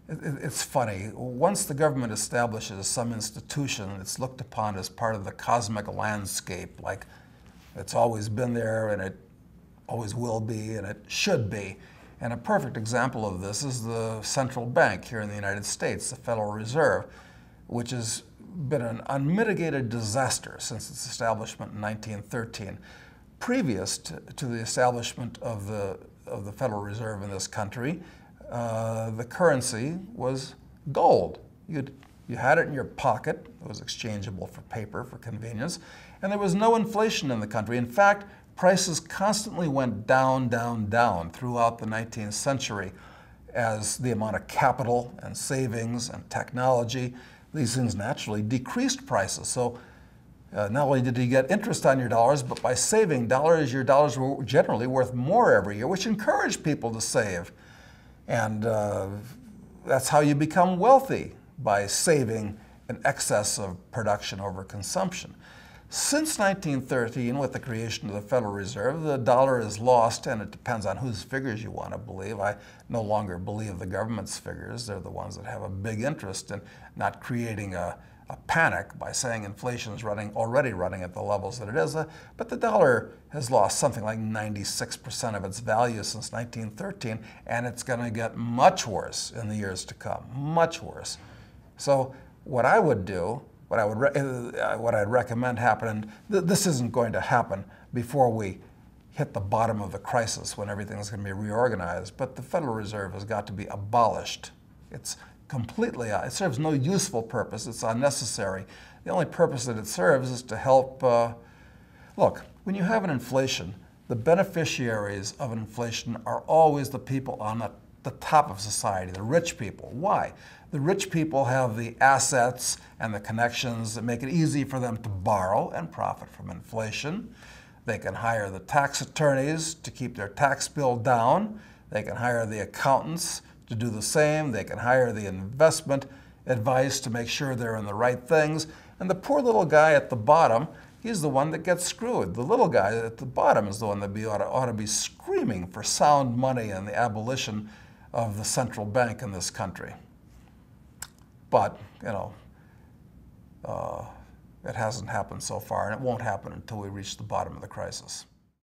It's funny. Once the government establishes some institution, it's looked upon as part of the cosmic landscape, like it's always been there and it always will be and it should be. And a perfect example of this is the central bank here in the United States, the Federal Reserve, which has been an unmitigated disaster since its establishment in 1913. Previous to the establishment of the Federal Reserve in this country, the currency was gold. You had it in your pocket. It was exchangeable for paper for convenience. And there was no inflation in the country. In fact, prices constantly went down, down, down throughout the 19th century as the amount of capital and savings and technology, these things naturally decreased prices. So not only did you get interest on your dollars, but by saving dollars, your dollars were generally worth more every year, which encouraged people to save. And that's how you become wealthy, by saving in excess of production over consumption. Since 1913, with the creation of the Federal Reserve, the dollar is lost, and it depends on whose figures you want to believe. I no longer believe the government's figures. They're the ones that have a big interest in not creating a panic by saying inflation is already running at the levels that it is. But the dollar has lost something like 96% of its value since 1913, and it's going to get much worse in the years to come, much worse. So what I would do, what I'd recommend happen, and this isn't going to happen before we hit the bottom of the crisis when everything's going to be reorganized, but the Federal Reserve has got to be abolished. It's completely, it serves no useful purpose. It's unnecessary. The only purpose that it serves is to help, look, when you have an inflation, the beneficiaries of an inflation are always the people on the top of society, the rich people. Why? The rich people have the assets and the connections that make it easy for them to borrow and profit from inflation. They can hire the tax attorneys to keep their tax bill down. They can hire the accountants to do the same. They can hire the investment advice to make sure they're in the right things. And the poor little guy at the bottom, he's the one that gets screwed. The little guy at the bottom is the one that ought to be screaming for sound money and the abolition of the central bank in this country. But, you know, it hasn't happened so far, and it won't happen until we reach the bottom of the crisis.